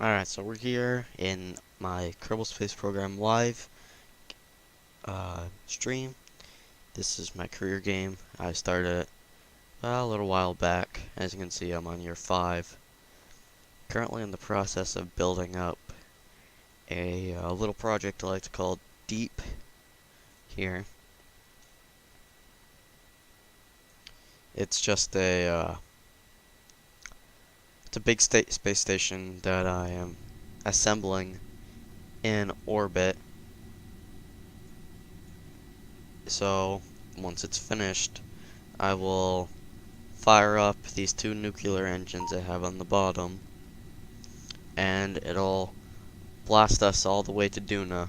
Alright, so we're here in my Kerbal Space Program live stream. This is my career game. I started it a little while back. As you can see, I'm on year 5. Currently in the process of building up a little project I like to call Deep here. It's just it's a big space station that I am assembling in orbit. So once it's finished, I will fire up these 2 nuclear engines I have on the bottom, and it'll blast us all the way to Duna.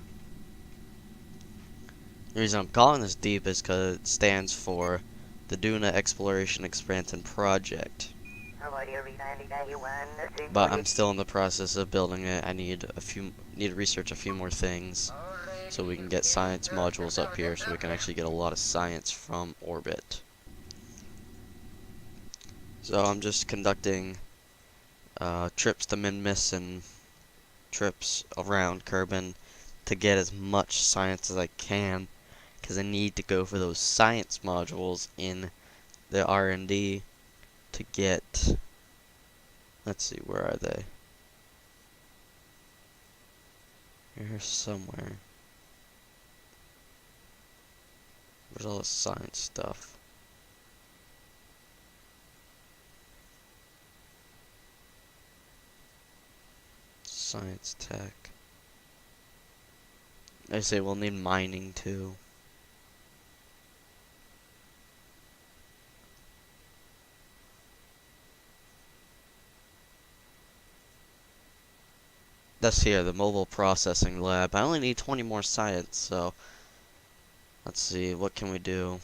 The reason I'm calling this Deep is because it stands for the Duna Exploration Expansion Project. But I'm still in the process of building it. I need to research a few more things so we can get science modules up here so we can actually get a lot of science from orbit. So I'm just conducting trips to Minmus and trips around Kerbin to get as much science as I can, because I need to go for those science modules in the R&D to get, let's see, where are they? Here somewhere. Where's all the science stuff? Science tech. I say we'll need mining too. That's here, the mobile processing lab. I only need 20 more science, so let's see, what can we do?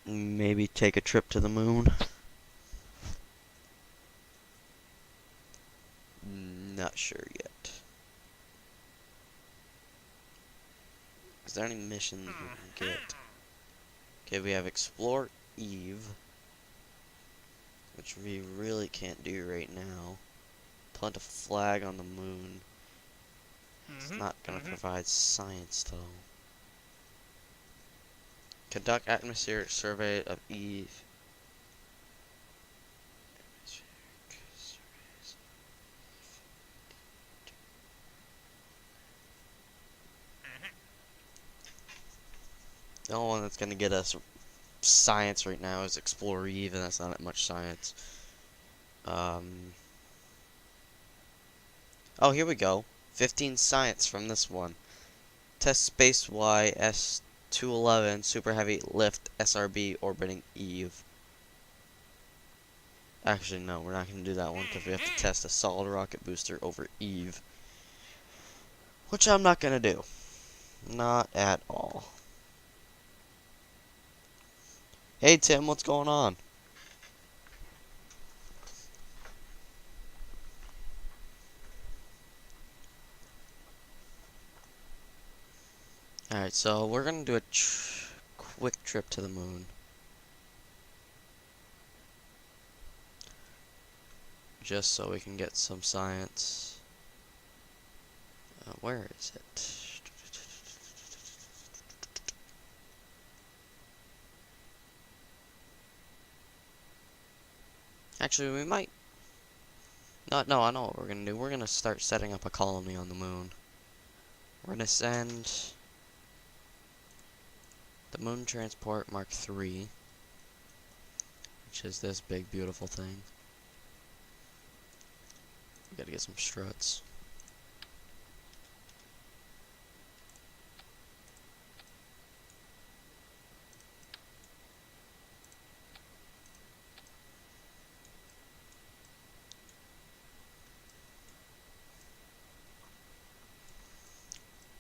Maybe take a trip to the moon. Not sure yet. Is there any missions we can get? Okay, we have Explore Eve, which we really can't do right now. Plant a flag on the moon. It's not gonna provide science though. Conduct atmospheric survey of Eve. The only one that's gonna get us science right now is Explore Eve, and that's not that much science. Oh, here we go. 15 science from this one. Test Space Y S211 Super Heavy Lift SRB orbiting Eve. Actually, no, we're not going to do that one because we have to test a solid rocket booster over Eve. Which I'm not going to do. Not at all. Hey Tim, what's going on? Alright, so we're going to do a quick trip to the moon. Just so we can get some science. Where is it? Actually, we might. No, I know what we're gonna do. We're gonna start setting up a colony on the moon. We're gonna send the Moon Transport Mark III, which is this big, beautiful thing. We gotta get some struts.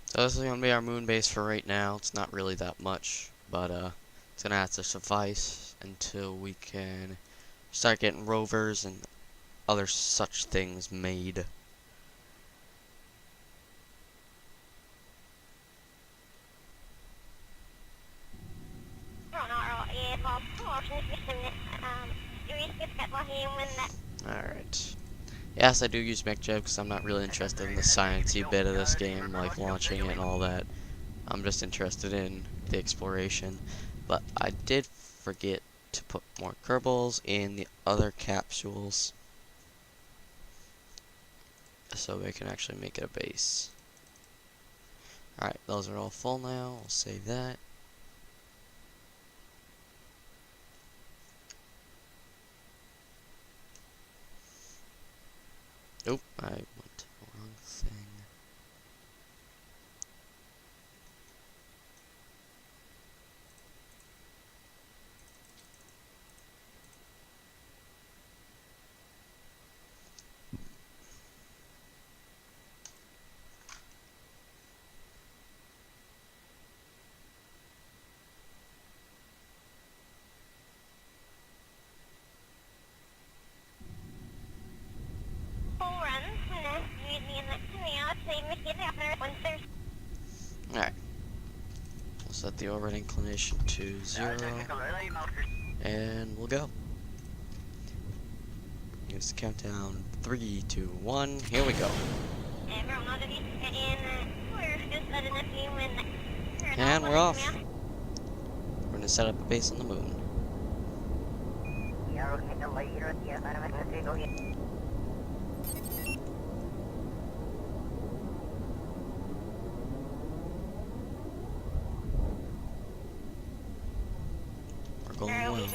So this is gonna be our moon base for right now. It's not really that much, but it's gonna have to suffice until we can start getting rovers and other such things made. Alright. Yes, I do use MechJeb because I'm not really interested in the sciencey bit of this game, like launching it and all that. I'm just interested in the exploration. But I did forget to put more Kerbals in the other capsules, so we can actually make it a base. Alright, those are all full now. We'll save that. Oop, I went to the wrong thing. Alright. We'll set the orbit inclination to 0. And we'll go. Use the countdown. 3, 2, 1. Here we go. And we're off. We're going to set up a base on the moon. We're going well.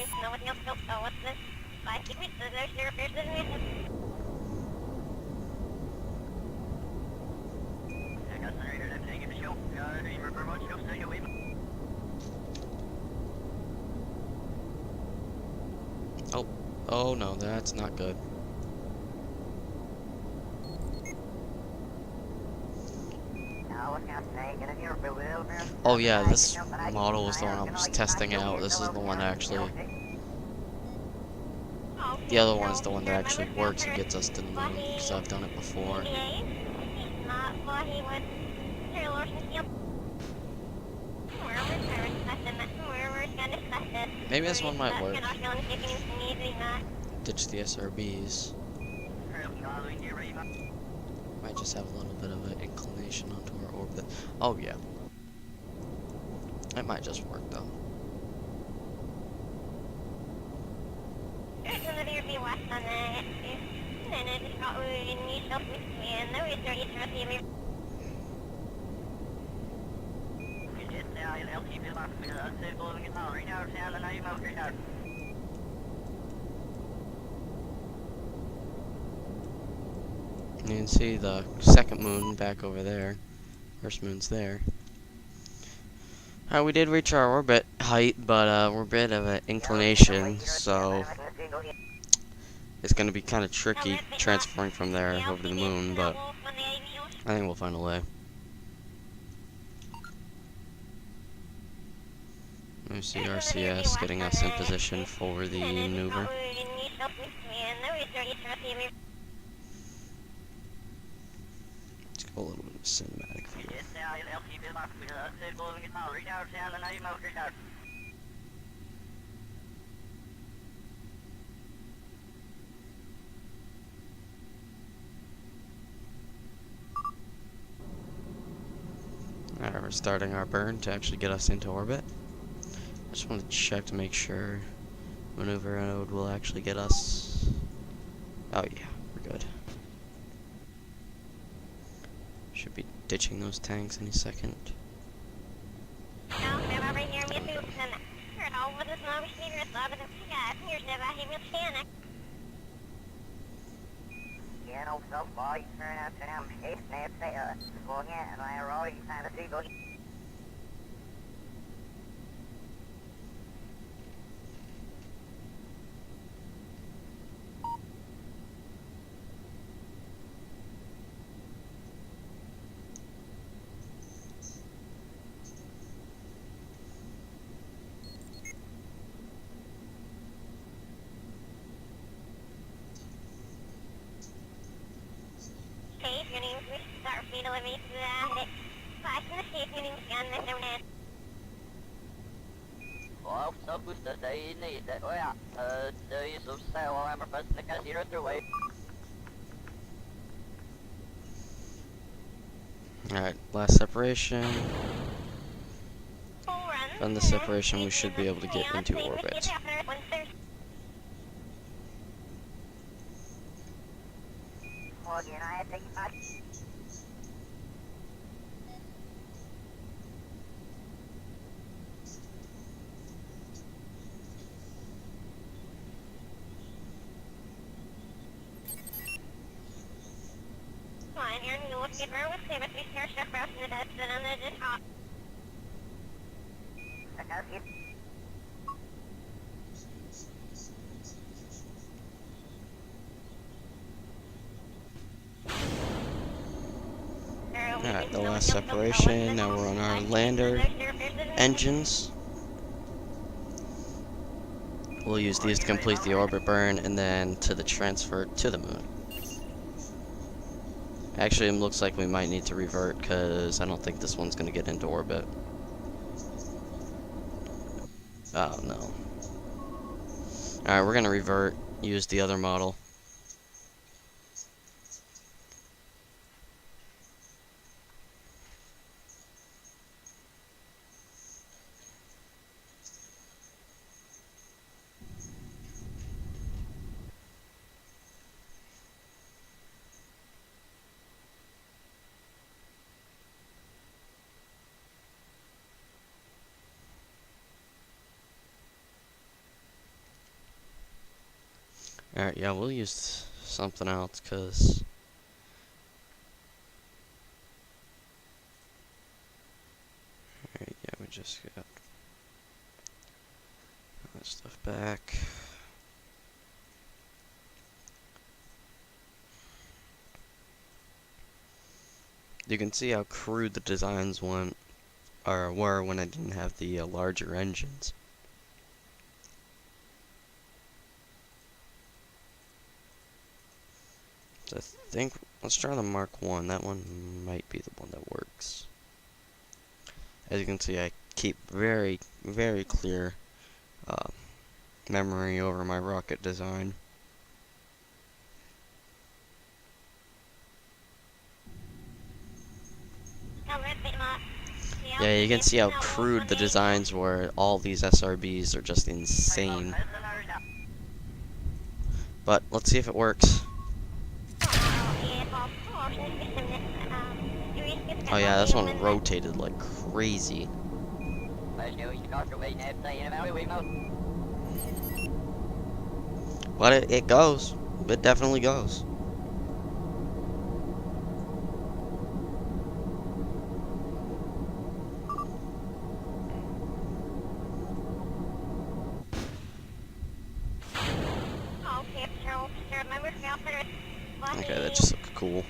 Oh no, that's not good. Oh yeah, this model was the one I was testing out. This is the one that actually... The other one is the one that actually works and gets us to the moon, because I've done it before. Maybe this one might work. Ditch the SRBs. Might just have a little bit of an inclination onto our orbit. Oh yeah. It might just work though. You can see the second moon back over there. First moon's there. We did reach our orbit height, but we're a bit of an inclination, so it's going to be kind of tricky transferring from there over to the moon, but I think we'll find a way. We see RCS getting us in position for the maneuver. Let's go a little bit of cinematic view. Alright, we're starting our burn to actually get us into orbit. I just want to check to make sure maneuver node will actually get us. Oh yeah, we're good. Should be ditching those tanks any second. Alright, last separation. From the separation, we should be able to get into orbit. Alright, the last separation. Now we're on our lander engines. We'll use these to complete the orbit burn and then to the transfer to the moon. Actually, it looks like we might need to revert because I don't think this one's going to get into orbit. Oh no. Alright, we're going to revert, use the other model. Alright, yeah, we'll use something else, because... Alright, yeah, we just got that stuff back. You can see how crude the designs were when I didn't have the larger engines. So I think, let's try the Mark 1. That one might be the one that works. As you can see, I keep very, very clear memory over my rocket design. Yeah, you can see how crude the designs were. All these SRBs are just insane. But let's see if it works. Oh yeah, this one rotated like crazy. But it goes. It definitely goes. Okay, that just looked cool.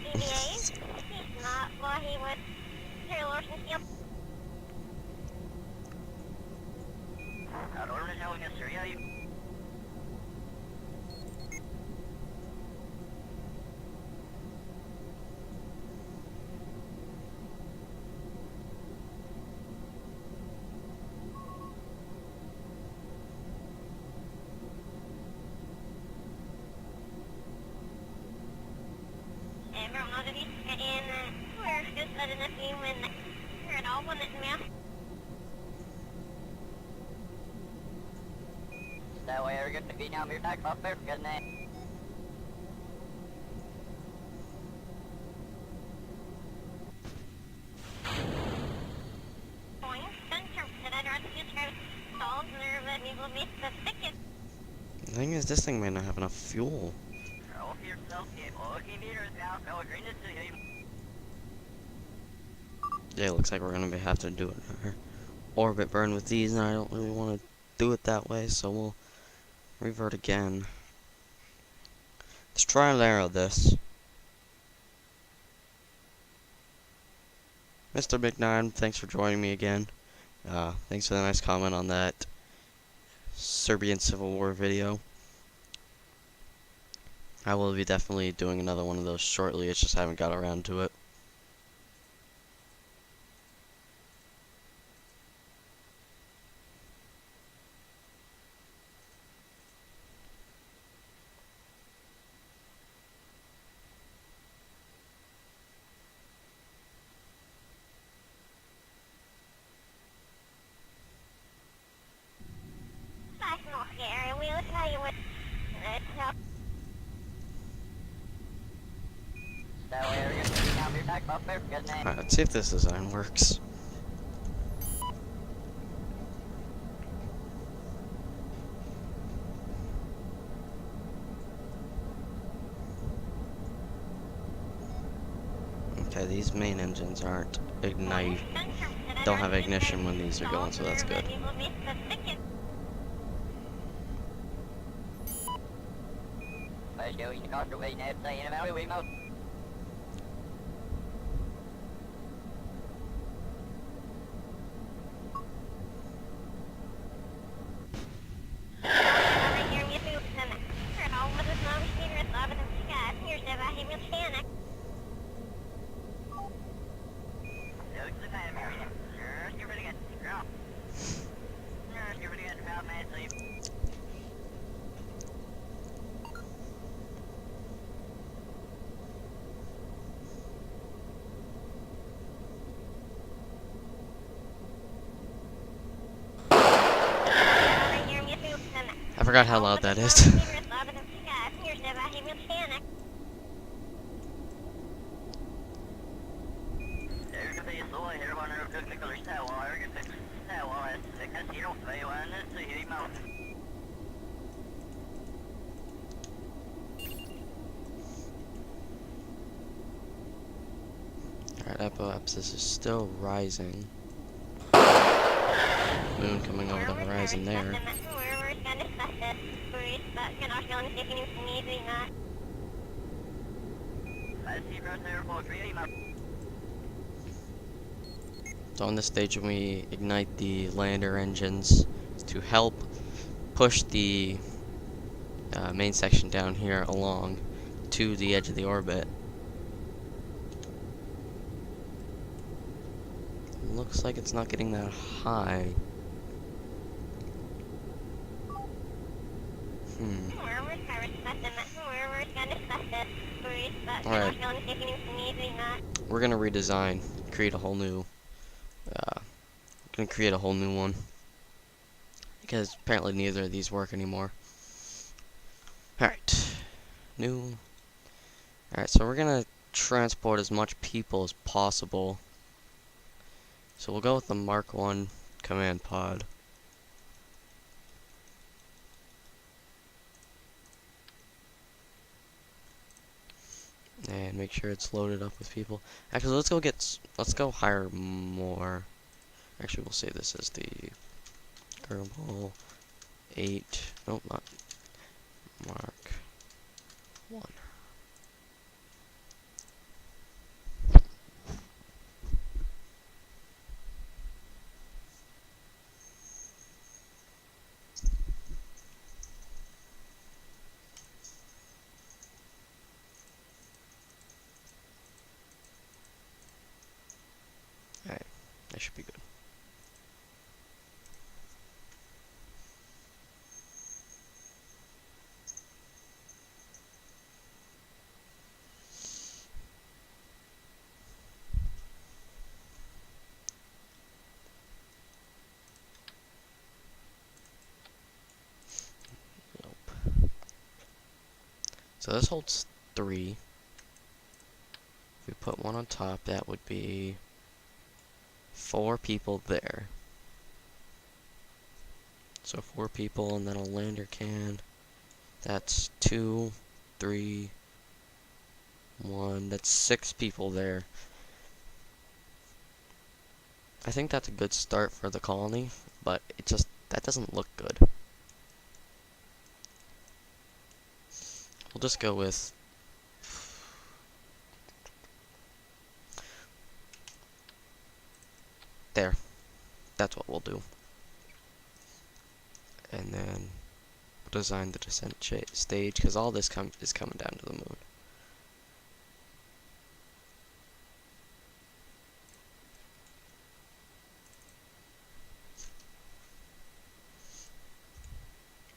The thing is, this thing may not have enough fuel. Yeah, it looks like we're gonna have to do an orbit burn with these, and I don't really want to do it that way, so we'll revert again. Let's try and arrow this. Mr. Big9, thanks for joining me again. Thanks for the nice comment on that Serbian Civil War video. I will be definitely doing another one of those shortly, it's just I haven't got around to it. Alright, let's see if this design works. Okay, these main engines aren't don't have ignition when these are going, so that's good. I forgot how loud that is. Alright, apoapsis is still rising. Moon coming over the horizon there. So on this stage, when we ignite the lander engines to help push the main section down here along to the edge of the orbit. Looks like it's not getting that high. Alright. We're gonna redesign, create a whole new one. Because apparently neither of these work anymore. Alright. New. Alright, so we're gonna transport as much people as possible. So we'll go with the Mark 1 command pod. And make sure it's loaded up with people. Actually, let's go hire more. Actually, we'll say this as the Kerbal 8. Nope, not Mark 1. Alright, that should be good. So this holds 3. If we put one on top, that would be 4 people there. So 4 people, and then a lander can. That's 2, 3, 1. That's 6 people there. I think that's a good start for the colony, but that doesn't look good. We'll just go with there. That's what we'll do. And then we'll design the descent stage, because all this is coming down to the moon.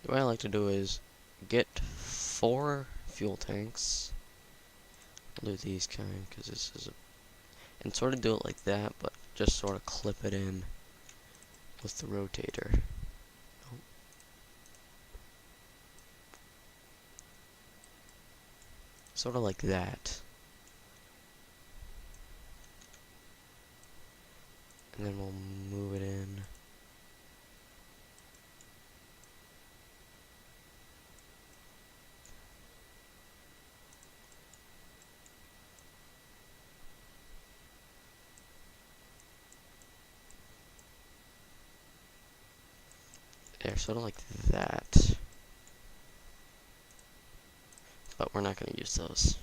What I like to do is get 4 fuel tanks. I'll do these kind, because this is and sort of do it like that, but just sort of clip it in with the rotator. Sort of like that. And then we'll move it in. There, sort of like that. But we're not going to use those.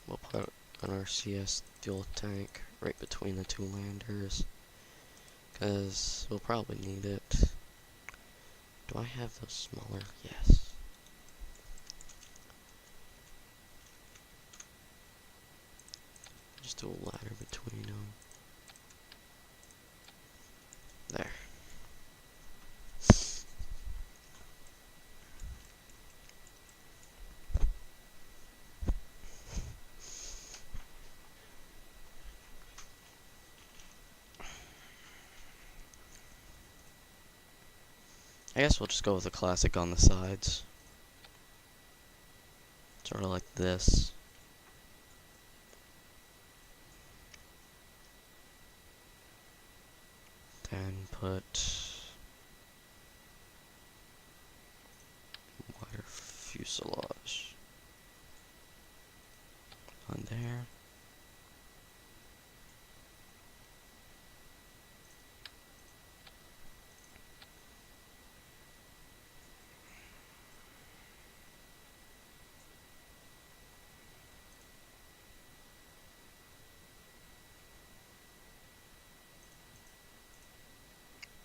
We'll put an RCS fuel tank right between the two landers, because we'll probably need it. Do I have those smaller? Yes. Just do a ladder between them. There. I guess we'll just go with the classic on the sides. Sort of like this. Then put wider fuselage on there.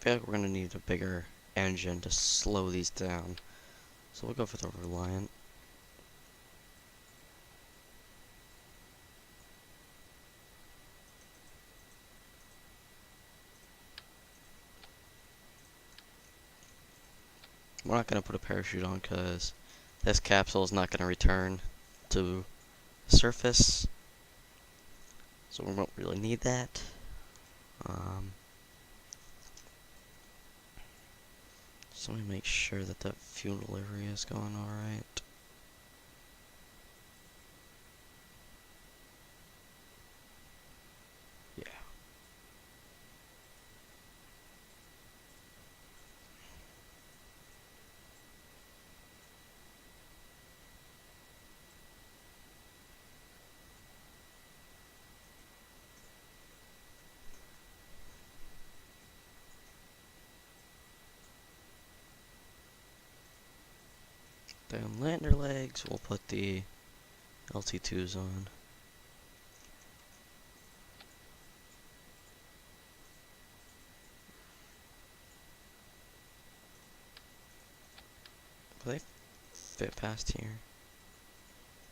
I feel like we're gonna need a bigger engine to slow these down. So we'll go for the Reliant. We're not gonna put a parachute on because this capsule is not gonna return to the surface. So we won't really need that. So let me make sure that the fuel delivery is going alright. Yeah. Then lander legs, we'll put the LT2s on. Will they fit past here?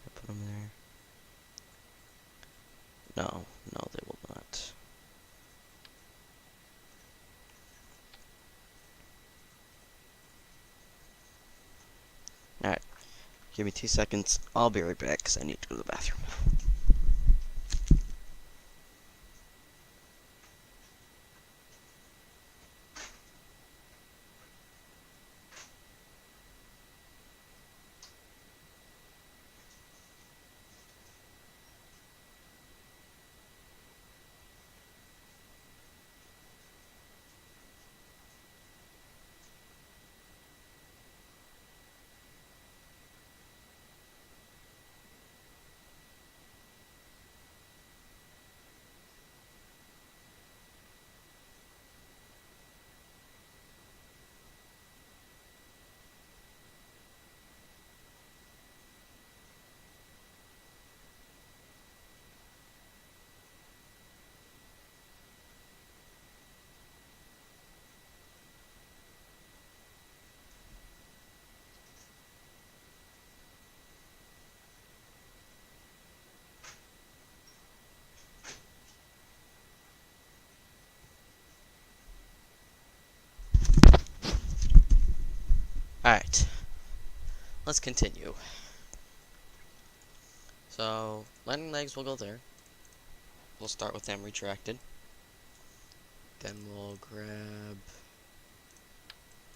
I put them there. No, no, they will not. Alright, give me 2 seconds. I'll be right back because I need to go to the bathroom. Alright, let's continue. So, landing legs will go there. We'll start with them retracted. Then we'll grab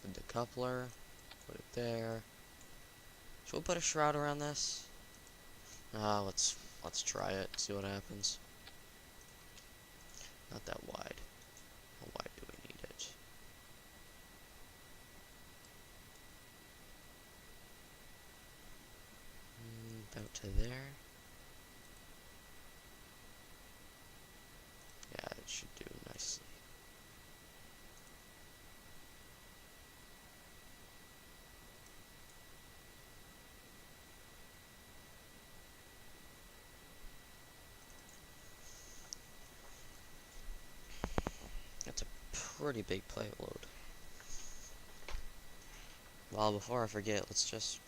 the decoupler, put it there. Should we put a shroud around this? Let's try it, see what happens. Not that wide. How wide do we need it? About to there. Yeah, it should do nicely. That's a pretty big payload. Well, before I forget, let's just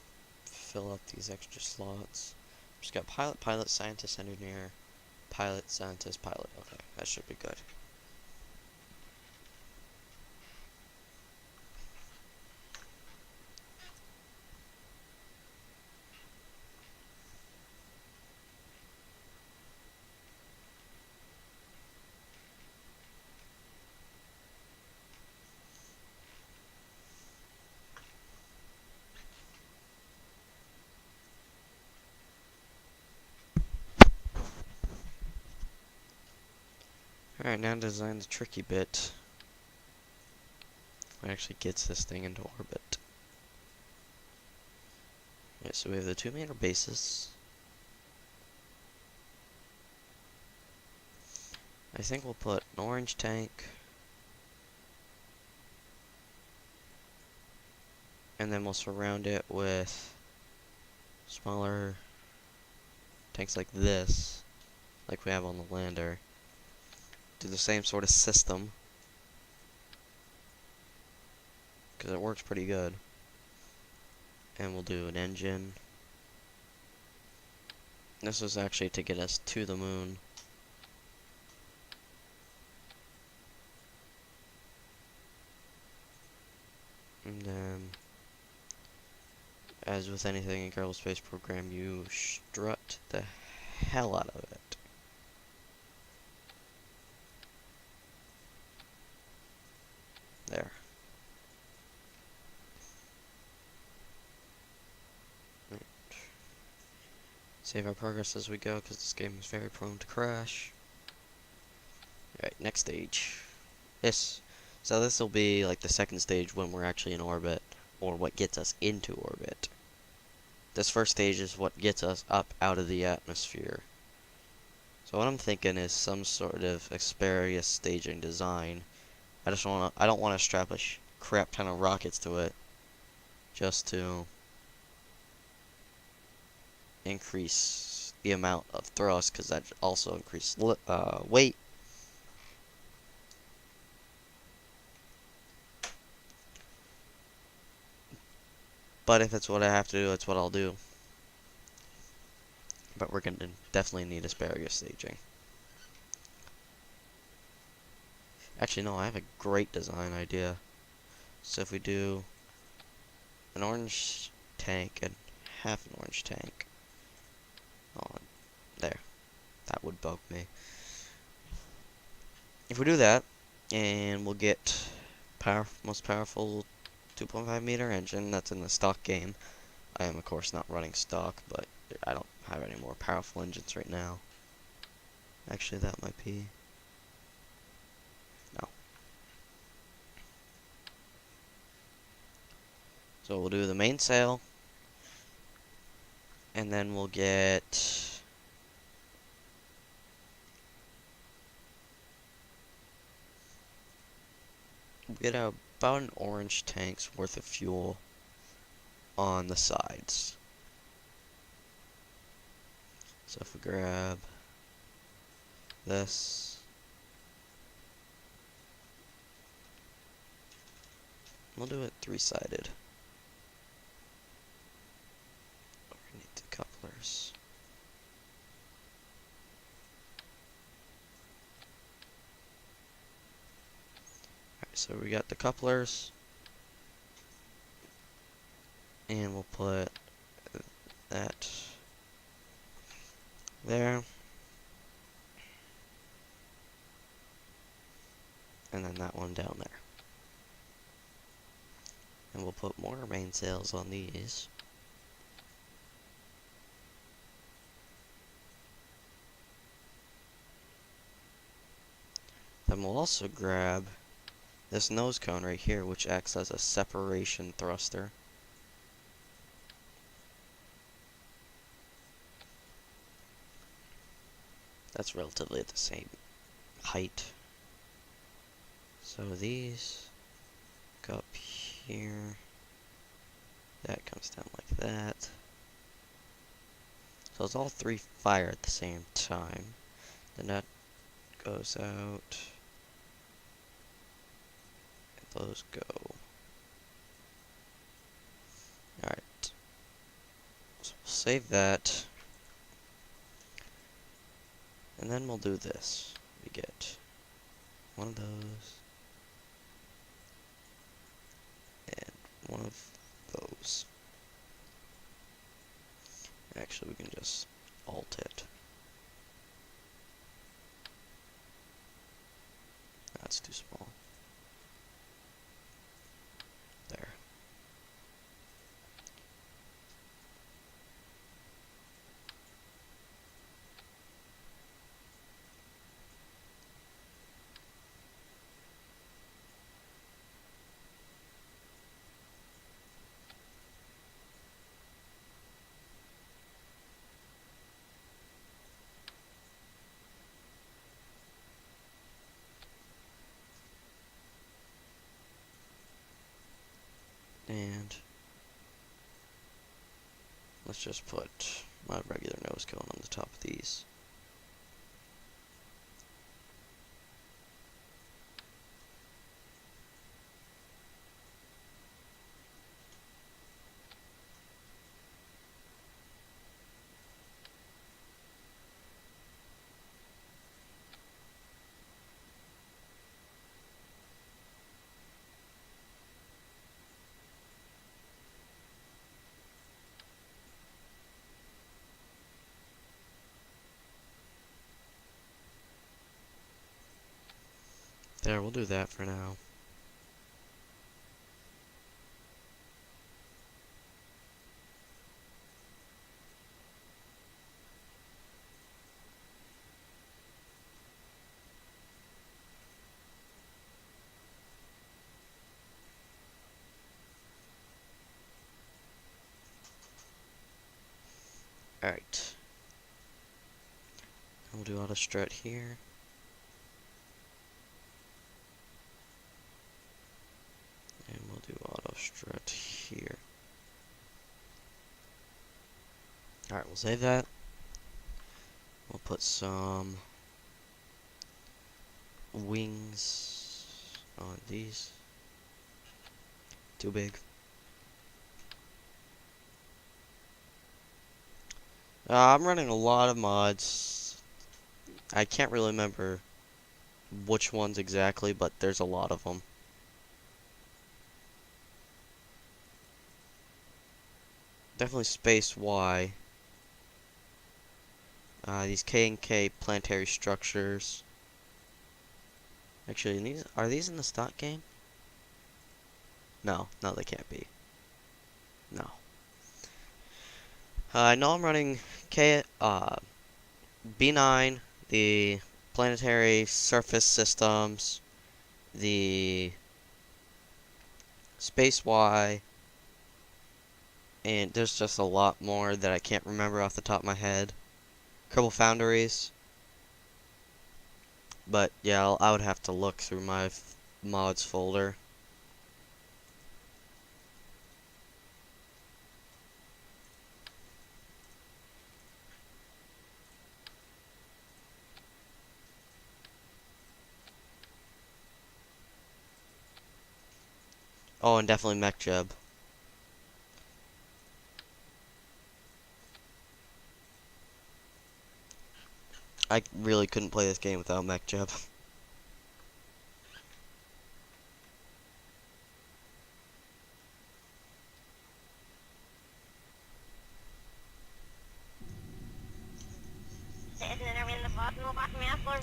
fill up these extra slots. Just got pilot, pilot, scientist, engineer, pilot, scientist, pilot. Okay, that should be good. Alright, now design the tricky bit. What actually gets this thing into orbit. Okay, so we have the 2-meter bases. I think we'll put an orange tank. And then we'll surround it with smaller tanks like this, like we have on the lander. Do the same sort of system, because it works pretty good. And we'll do an engine. This was actually to get us to the moon. And then, as with anything in Kerbal Space Program, you strut the hell out of it. There. Right. Save our progress as we go, because this game is very prone to crash. Alright, next stage. So this will be like the second stage when we're actually in orbit, or what gets us into orbit. This first stage is what gets us up out of the atmosphere. So what I'm thinking is some sort of asparagus staging design. I don't want to strap a crap ton of rockets to it, just to increase the amount of thrust, because that also increases weight. But if it's what I have to do, it's what I'll do. But we're going to definitely need asparagus staging. Actually, no, I have a great design idea. So if we do an orange tank and half an orange tank. Oh, there. That would bug me. If we do that, and we'll get most powerful 2.5 meter engine that's in the stock game. I am, of course, not running stock, but I don't have any more powerful engines right now. Actually, that might be... no. So we'll do the mainsail, and then we'll get... about an orange tank's worth of fuel on the sides. So if we grab this, we'll do it 3-sided. We need the couplers. Alright, so we got the couplers, and we'll put that there, and then that one down there. And we'll put more mainsails on these. Then we'll also grab this nose cone right here, which acts as a separation thruster. That's relatively at the same height. So these go up here. That comes down like that. So it's all three fire at the same time. Then that goes out. And those go. Alright. So we'll save that. And then we'll do this. We get one of those. And one of those. Actually, we can just alt it. That's too small. There. And let's just put my regular nose cone on the top of these. There, we'll do that for now. Alright. We'll do auto strut here. And we'll do auto strut here. Alright, we'll save that. We'll put some wings on these. Too big. I'm running a lot of mods. I can't really remember which ones exactly, but there's a lot of them. Definitely Space Y. These K and K planetary structures. Actually, are these in the stock game? No, they can't be. No. I know I'm running B9, the planetary surface systems, the Space Y, and there's just a lot more that I can't remember off the top of my head. Kerbal Foundries. But yeah, I would have to look through my mods folder. Oh, and definitely MechJeb. I really couldn't play this game without MechJeb.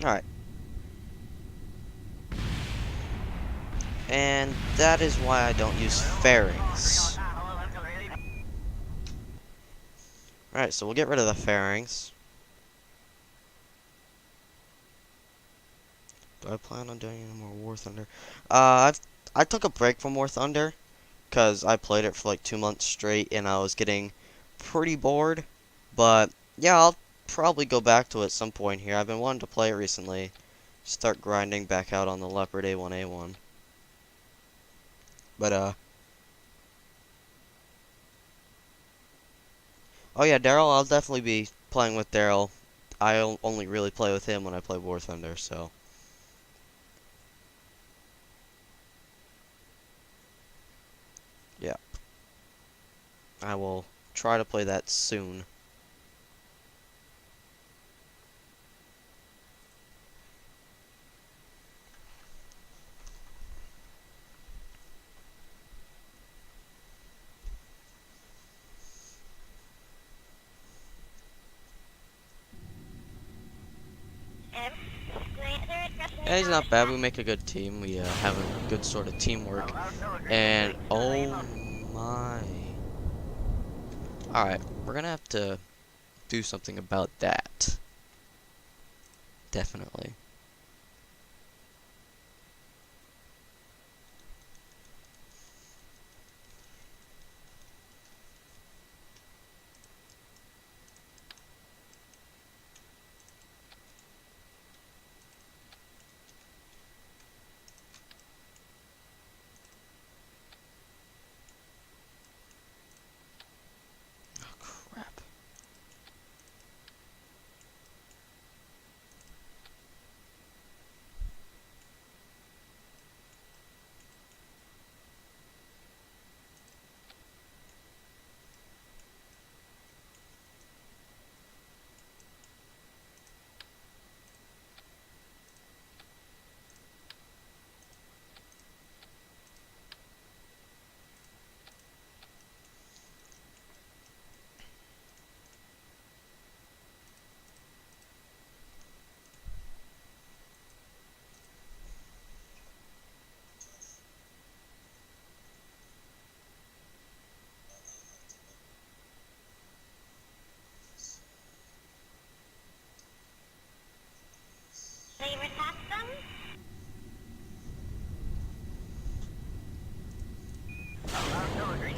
Alright. And that is why I don't use fairings. Alright, so we'll get rid of the fairings. Do I plan on doing any more War Thunder? I took a break from War Thunder because I played it for like 2 months straight and I was getting pretty bored. But yeah, I'll probably go back to it at some point here. I've been wanting to play it recently. Start grinding back out on the Leopard A1A1. But oh yeah, Daryl, I'll definitely be playing with Daryl. Only really play with him when I play War Thunder, so yeah. I will try to play that soon. Yeah, he's not bad. We make a good team. We have a good sort of teamwork. And oh my. Alright, we're gonna have to do something about that. Definitely. Oh crap.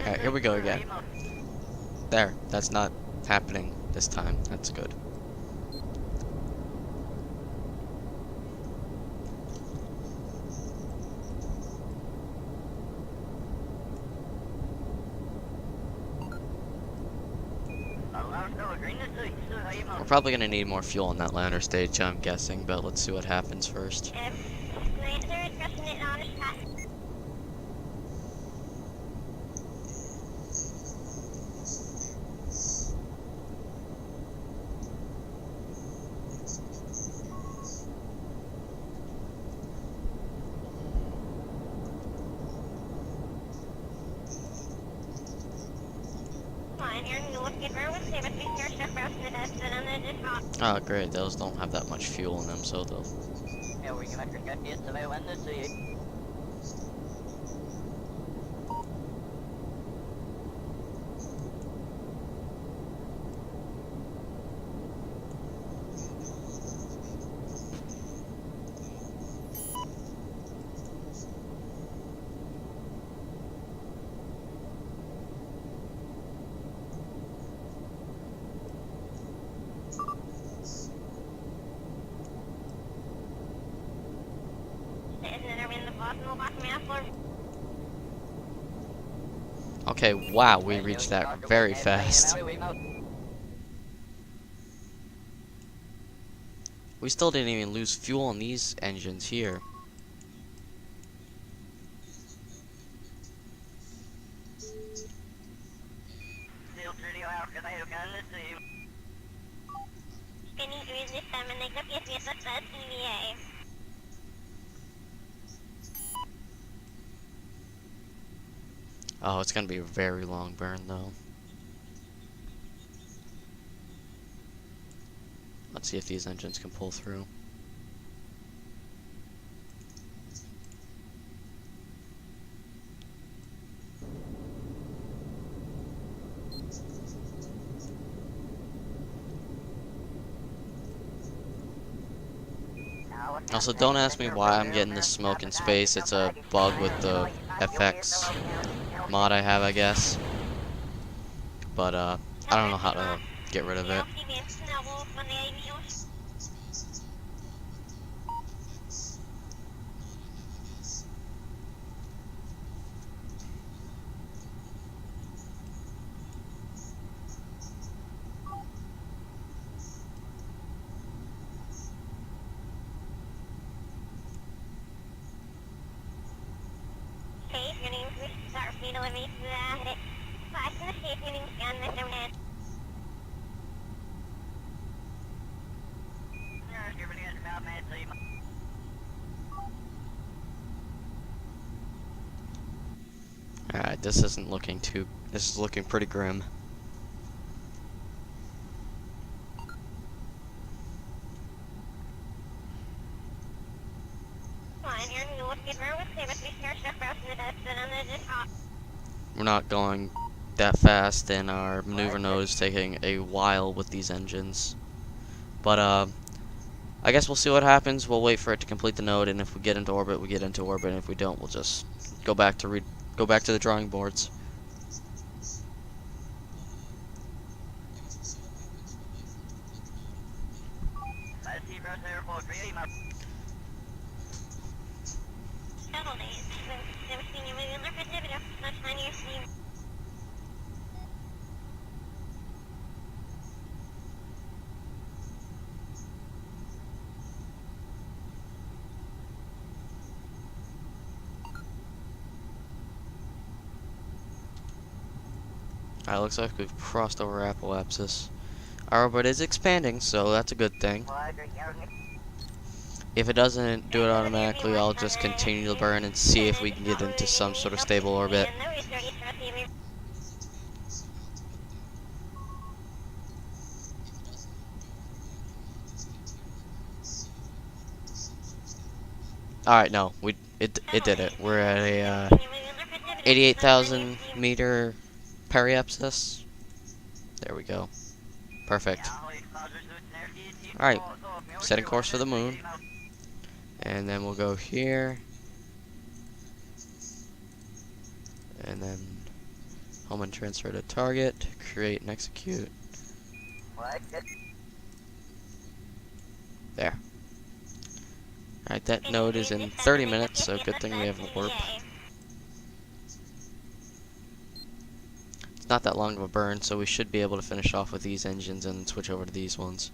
Alright, here we go again. There, that's not happening this time. That's good. We're probably gonna need more fuel on that lander stage, I'm guessing, but let's see what happens first. Oh great, those don't have that much fuel in them, so they'll... Okay, wow, we reached that very fast. We still didn't even lose fuel on these engines here. Oh, it's gonna be a very long burn, though. Let's see if these engines can pull through. Also, don't ask me why I'm getting this smoke in space. It's a bug with the FX mod I have, I guess. But, I don't know how to get rid of it. Alright, this is looking pretty grim. We're not going that fast, and our maneuver node is taking a while with these engines. But, I guess we'll see what happens. We'll wait for it to complete the node, and if we get into orbit, we get into orbit, and if we don't, we'll just go back to the drawing boards. Alright, looks like we've crossed over apoapsis. Our orbit is expanding, so that's a good thing. If it doesn't do it automatically, I'll just continue to burn and see if we can get into some sort of stable orbit. Alright, no, it did it. We're at a 88,000 meter periapsis. There we go. Perfect. Alright, setting course for the moon. And then we'll go here. And then home and transfer to target. Create and execute. There. Alright, that node is in 30 minutes, so good thing we have a warp. It's not that long of a burn, so we should be able to finish off with these engines and switch over to these ones.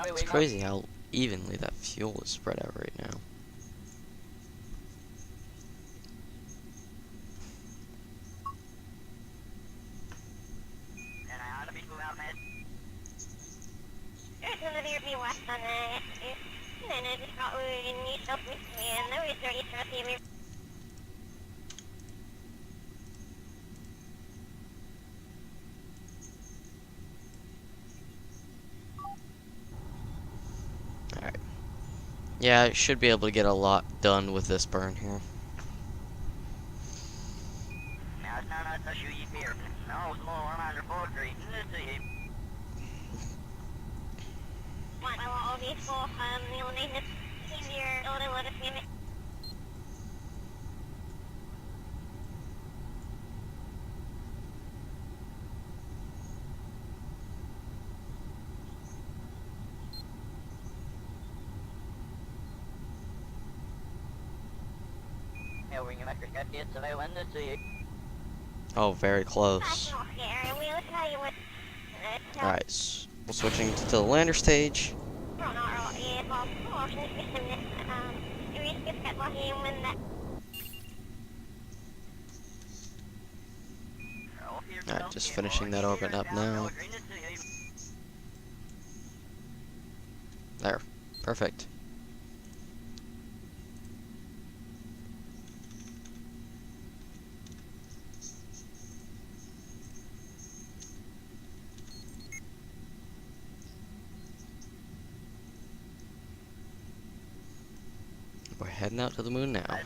It's crazy how evenly that fuel is spread out right now. Alright. Yeah, I should be able to get a lot done with this burn here. Oh, very close. Alright, we're switching to the lander stage. Alright, just finishing that orbit up now. There, perfect. heading out to the moon now.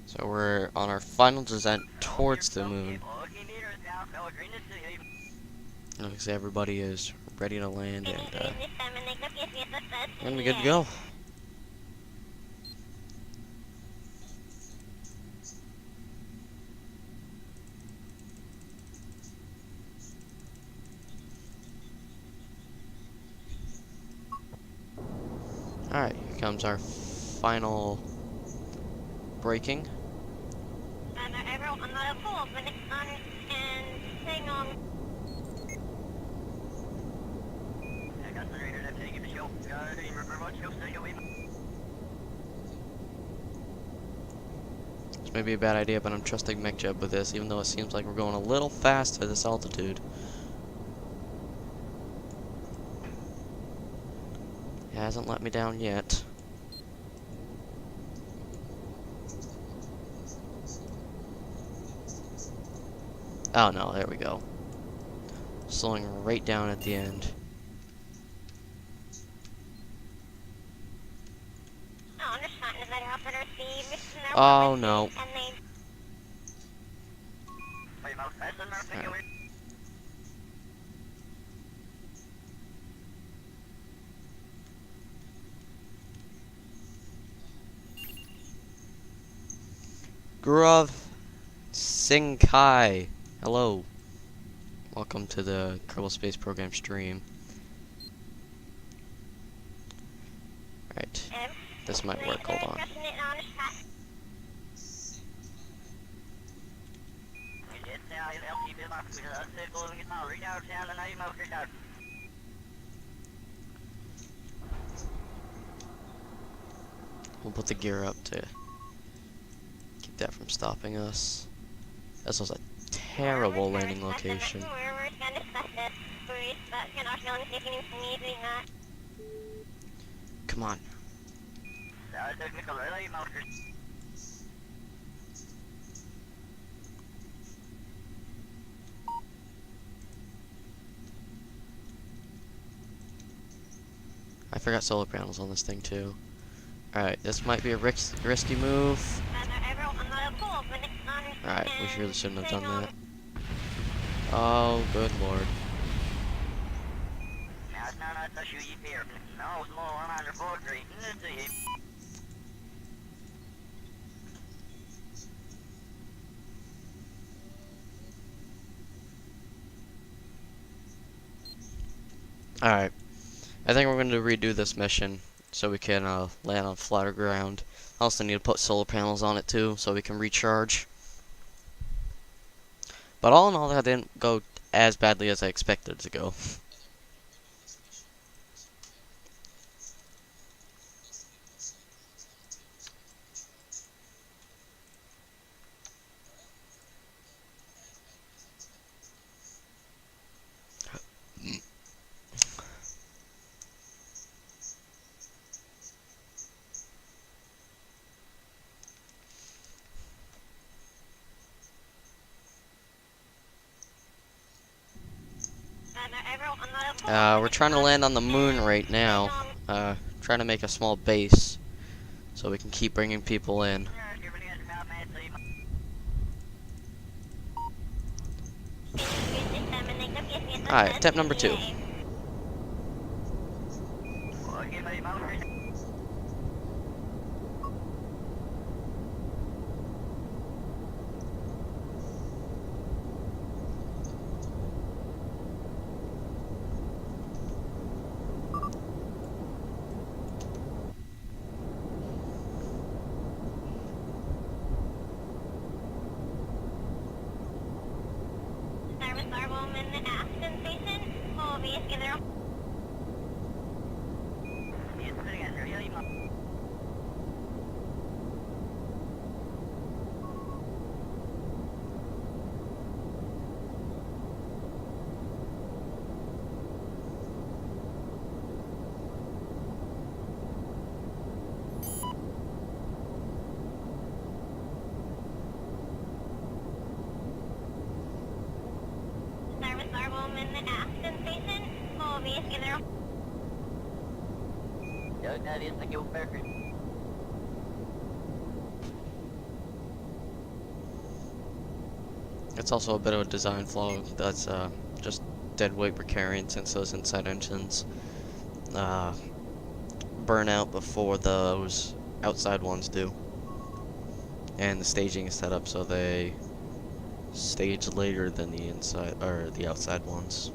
So we're on our final descent towards the moon. Looks like everybody is ready to land, and we're gonna be good to go. Alright, here comes our final braking. This may be a bad idea, but I'm trusting MechJeb with this, even though it seems like we're going a little fast at this altitude. It hasn't let me down yet. Oh no, there we go. Slowing right down at the end. Oh no. Right. Gruv Sinkai. Hello. Welcome to the Kerbal Space Program stream. Right. This might work, hold on. We'll put the gear up to keep that from stopping us. This was a terrible landing location. Come on. I forgot solar panels on this thing too. Alright, this might be a risky move. Alright, we really shouldn't have done that. Oh, good lord. Alright, I think we're going to redo this mission so we can land on flatter ground. I also need to put solar panels on it too so we can recharge. But all in all, that didn't go as badly as I expected it to go. We're trying to land on the moon right now. Trying to make a small base so we can keep bringing people in. Alright, tip number 2. It's also a bit of a design flaw that's just dead weight precarious since those inside engines burn out before those outside ones do. And the staging is set up so they stage later than the inside or the outside ones.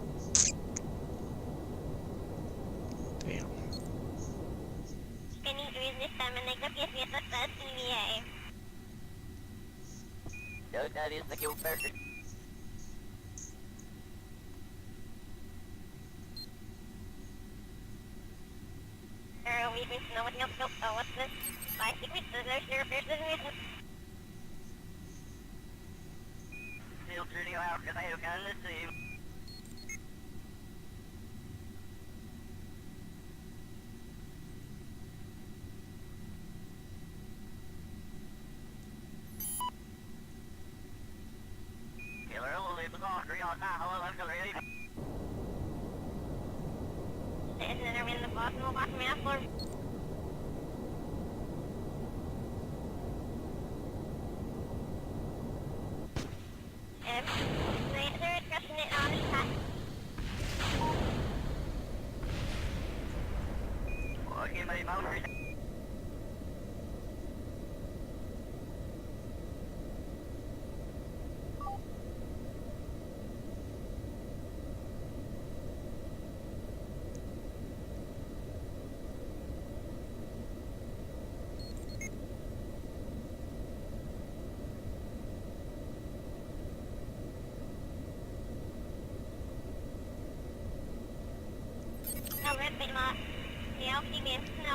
Damn.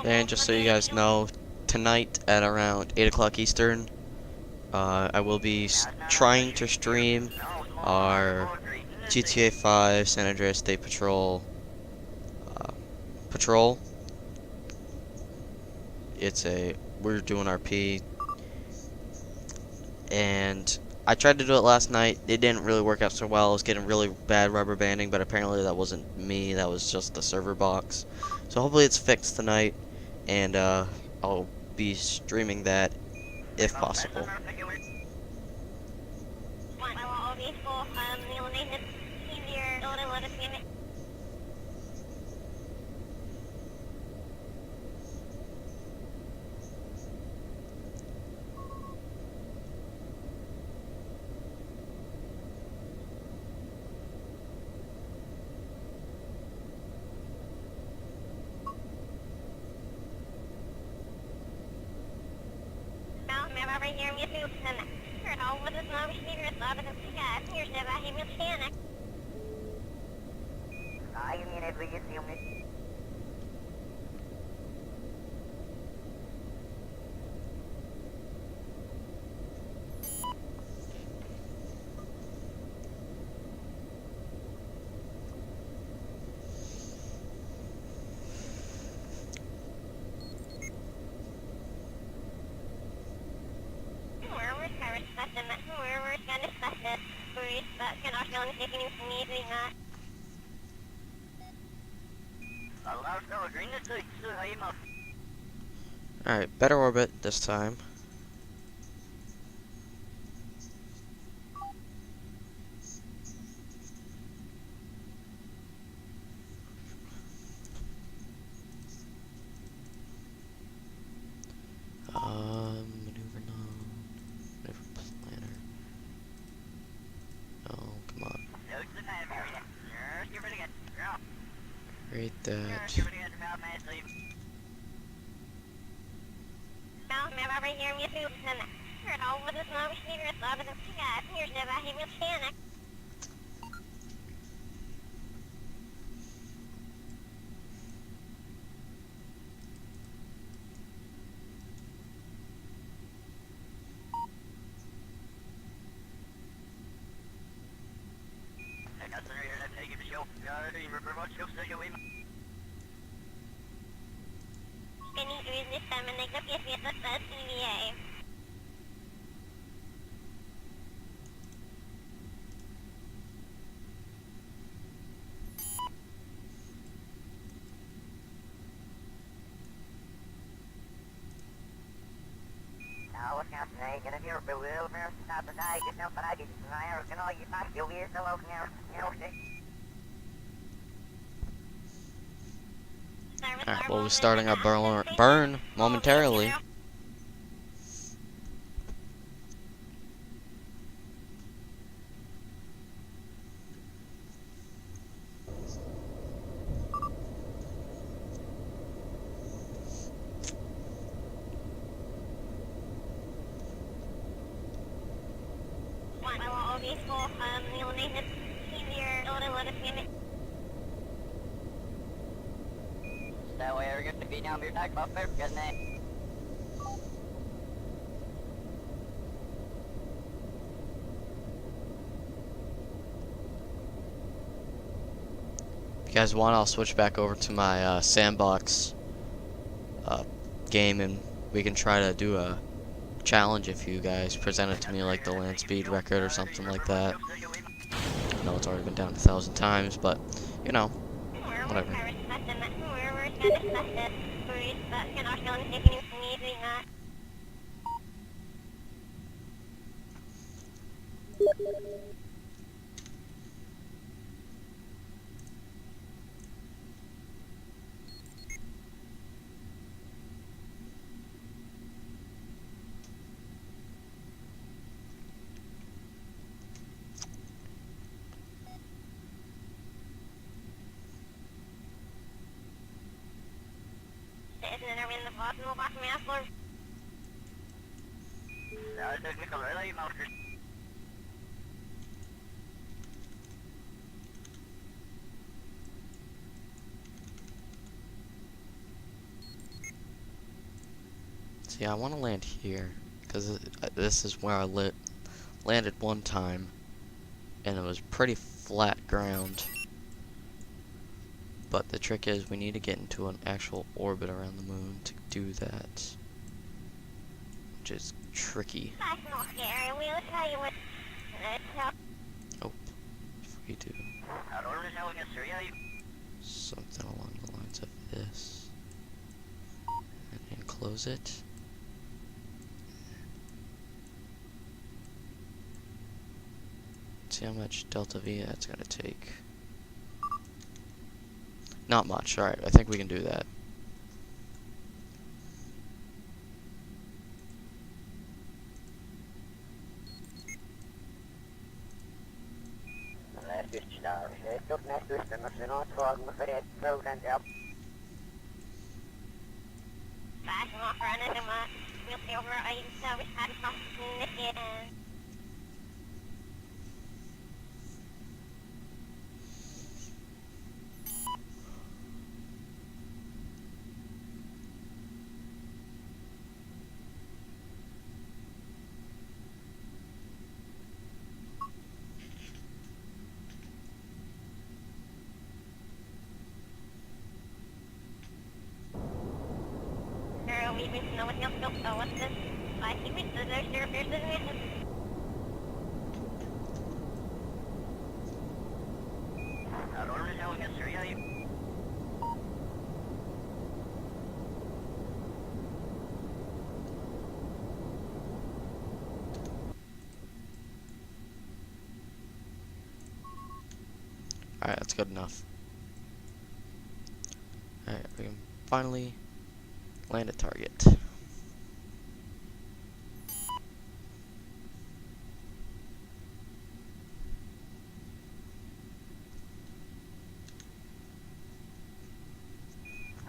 And just so you guys know, tonight at around 8 o'clock Eastern, I will be trying to stream our GTA 5 San Andreas State Patrol patrol. We're doing RP, and I tried to do it last night. It didn't really work out so well. I was getting really bad rubber banding, but apparently that wasn't me. That was just the server box. So hopefully it's fixed tonight, and I'll be streaming that if possible. Alright, better orbit this time. Maneuver no. Maneuver planner. Oh, come on. Rate that. Alright, well, we're starting our burn momentarily. If you guys want, I'll switch back over to my sandbox game, and we can try to do a challenge if you guys present it to me, like the land speed record or something like that. I know it's already been down 1,000 times, but you know, whatever. See, I want to land here, because this is where I landed one time, and it was pretty flat ground. But the trick is we need to get into an actual orbit around the moon to do that, which is tricky. Oh, if we do something along the lines of this, and then close it. See how much delta V that's gonna take. Not much. Alright, I think we can do that. Alright, that's good enough. Alright, we can finally land a target.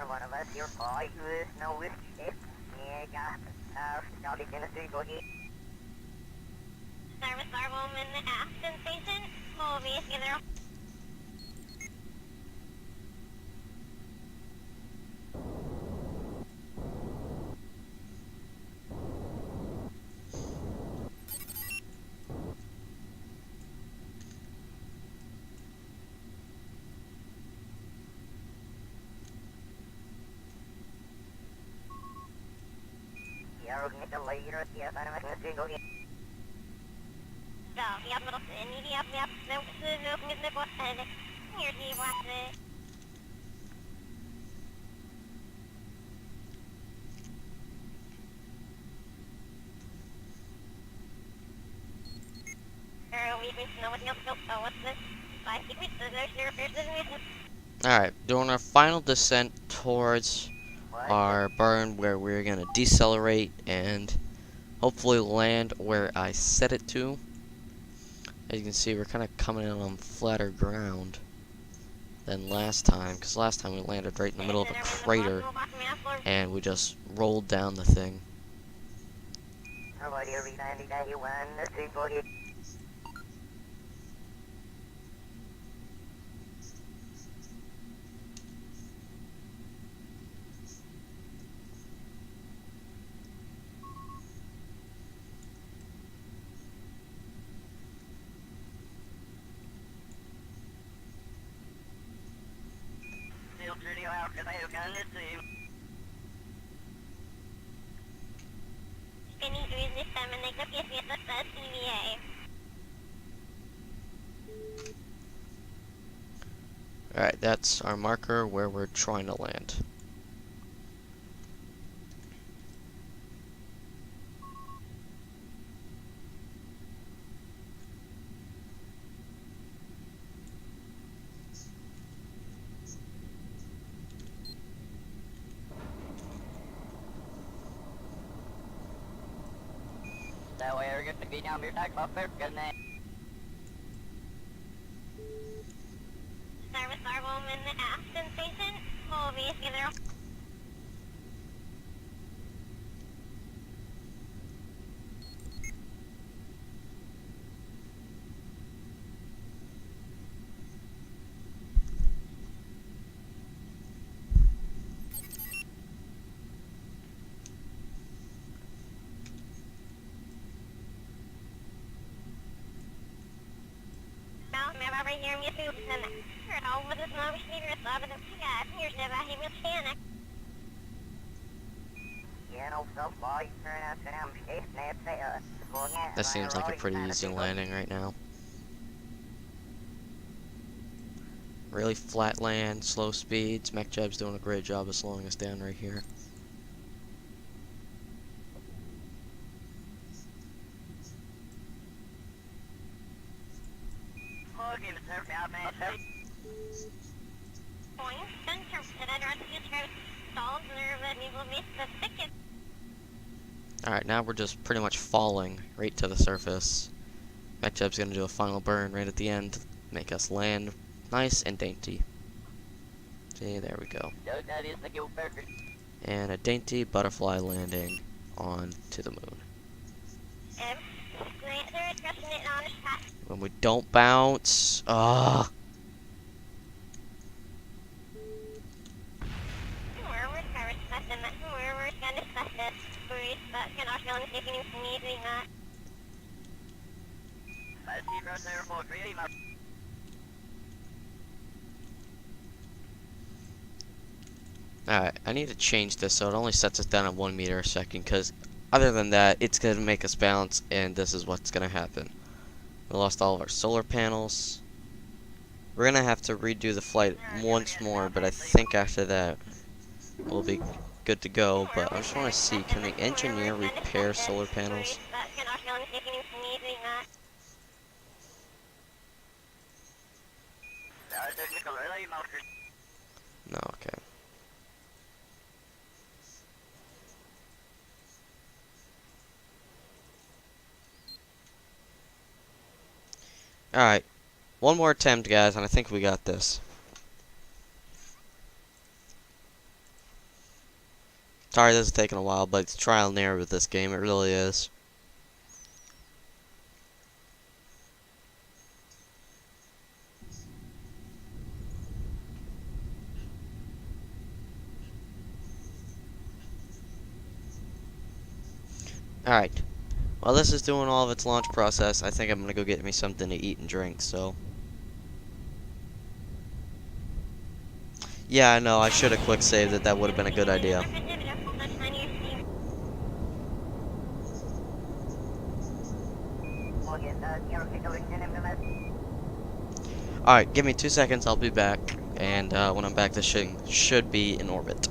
One of us, your boy, who is no ship. Yeah, got started in a single hit. Service our woman in the Aston station. Movies, either. Yeah, we're gonna later. Yeah, I'm in a single hit. So, yeah, little thing. Yeah, no, here's the watch it. Alright, doing our final descent towards our burn where we're gonna decelerate and hopefully land where I set it to. As you can see, we're kind of coming in on flatter ground than last time, because last time we landed right in the middle of a crater and we just rolled down the thing. Alright, that's our marker where we're trying to land. That way we're gonna be down here talking about first gun name. Service our woman in the Aston station. Movies, either. That seems like a pretty easy landing right now. Really flat land, slow speeds. MechJeb's doing a great job of slowing us down right here. Alright, now we're just pretty much falling right to the surface. MechJeb's gonna do a final burn right at the end to make us land nice and dainty. See, there we go. And a dainty butterfly landing onto the moon. When we don't bounce, Alright, I need to change this so it only sets us down at 1 meter a second, because other than that, it's going to make us bounce, and this is what's going to happen. We lost all of our solar panels. We're going to have to redo the flight once more, but I think after that we'll be good to go. But I just want to see, can the engineer repair solar panels? No, okay. Alright. One more attempt, guys, and I think we got this. Sorry this is taking a while, but it's trial and error with this game. It really is. Alright. While this is doing all of its launch process, I think I'm gonna go get me something to eat and drink, so. Yeah, I know, I should have quick saved it. That would have been a good idea. Alright, give me 2 seconds, I'll be back. And when I'm back, this thing should be in orbit.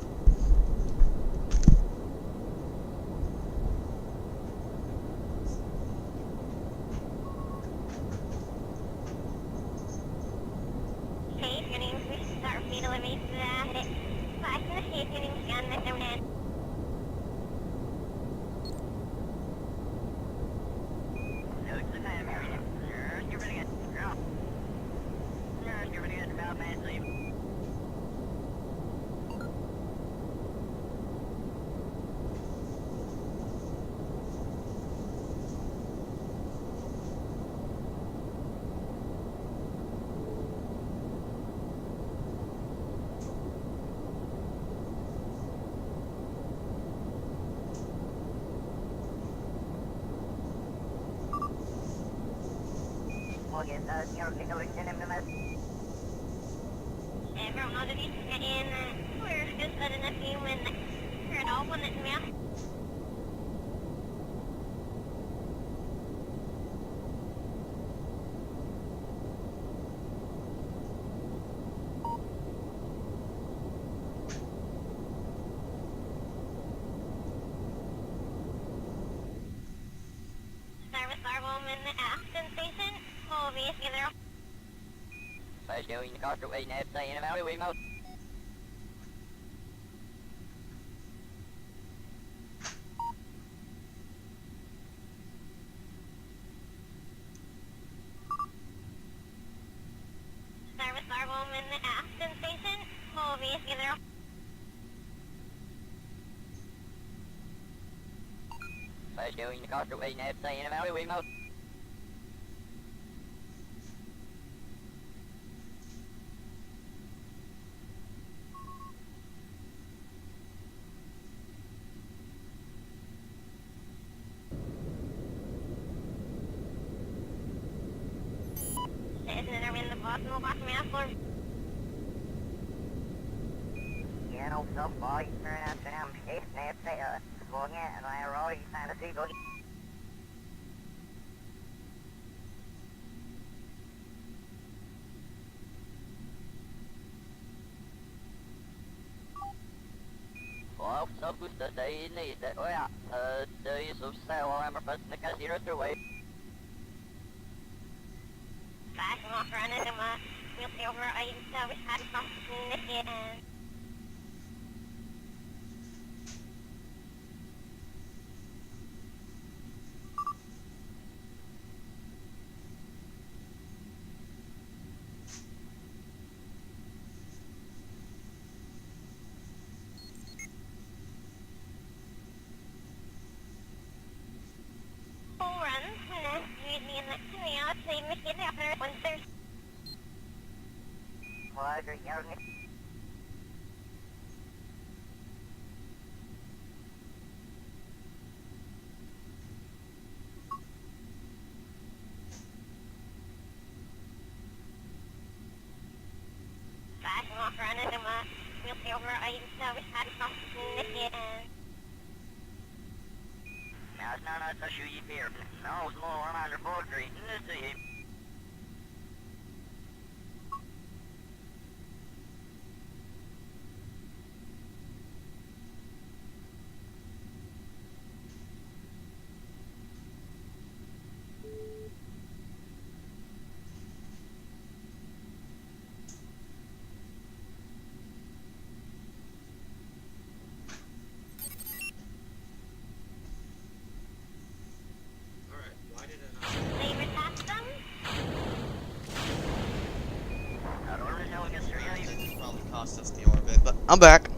cost us the orbit, but I'm back.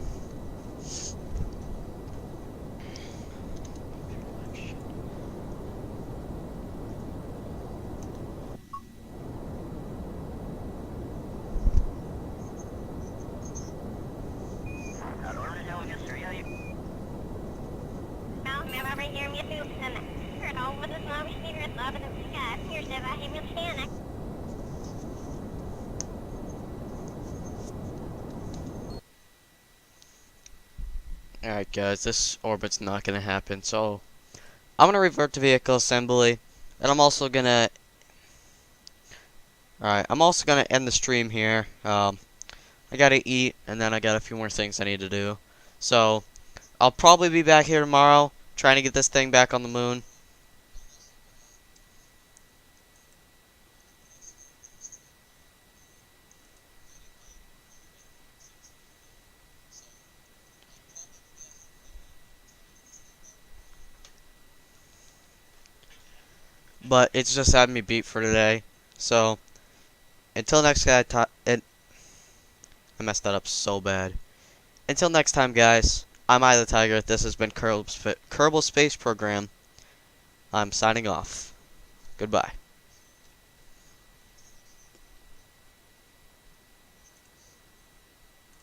Alright guys, this orbit's not gonna happen, so I'm gonna revert to vehicle assembly, and I'm also gonna end the stream here. I gotta eat, and then I got a few more things I need to do. So, I'll probably be back here tomorrow, trying to get this thing back on the moon. But it's just had me beat for today. So, until next guy, I messed that up so bad. Until next time, guys, I'm I the Tiger. This has been Kerbal Space Program. I'm signing off. Goodbye.